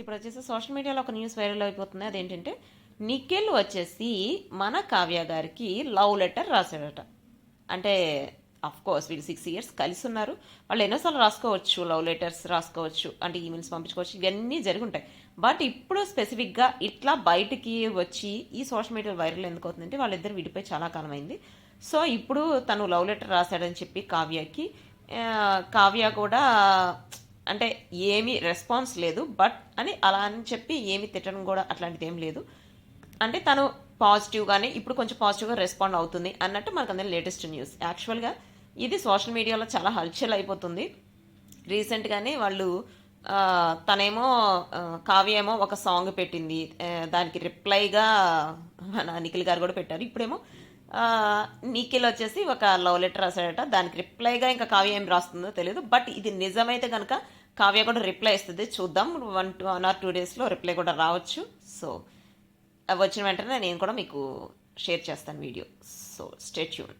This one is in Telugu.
ఇప్పుడు వచ్చేసి సోషల్ మీడియాలో ఒక న్యూస్ వైరల్ అయిపోతుంది. అదేంటంటే నిఖిల్ వచ్చేసి మన కావ్య గారికి లవ్ లెటర్ రాశాడట. అంటే అఫ్ కోర్స్ వీళ్ళు 6 years కలిసి ఉన్నారు. వాళ్ళు ఎన్నోసార్లు రాసుకోవచ్చు, లవ్ లెటర్స్ రాసుకోవచ్చు, అంటే ఈమెయిల్స్ పంపించుకోవచ్చు, ఇవన్నీ జరిగి ఉంటాయి. బట్ ఇప్పుడు స్పెసిఫిక్గా ఇట్లా బయటికి వచ్చి ఈ సోషల్ మీడియా వైరల్ ఎందుకు అవుతుందంటే వాళ్ళిద్దరు విడిపోయి చాలా కాలం అయింది. సో ఇప్పుడు తను లవ్ లెటర్ రాశాడని చెప్పి కావ్యకి, కావ్య కూడా అంటే ఏమీ రెస్పాన్స్ లేదు. బట్ అని అలా అని చెప్పి ఏమి తిట్టడం కూడా అట్లాంటిది ఏం లేదు. అంటే తను పాజిటివ్గానే ఇప్పుడు కొంచెం పాజిటివ్గా రెస్పాండ్ అవుతుంది అన్నట్టు మనకు అందరి లేటెస్ట్ న్యూస్. యాక్చువల్గా ఇది సోషల్ మీడియాలో చాలా హల్చల్ అయిపోతుంది. రీసెంట్గానే వాళ్ళు తనేమో కావ్య ఏమో ఒక సాంగ్ పెట్టింది, దానికి రిప్లైగా మన నిఖిల్ గారు కూడా పెట్టారు. ఇప్పుడేమో నిఖిల్ వచ్చేసి ఒక లవ్ లెటర్ రాశాడట, దానికి రిప్లైగా ఇంకా కావ్య ఏం రాస్తుందో తెలియదు. బట్ ఇది నిజమైతే కనుక కావ్య కూడా రిప్లై ఇస్తుంది. చూద్దాం, 1 or 2 daysలో రిప్లై కూడా రావచ్చు. సో వచ్చిన వెంటనే నేను కూడా మీకు షేర్ చేస్తాను వీడియో. So stay tune.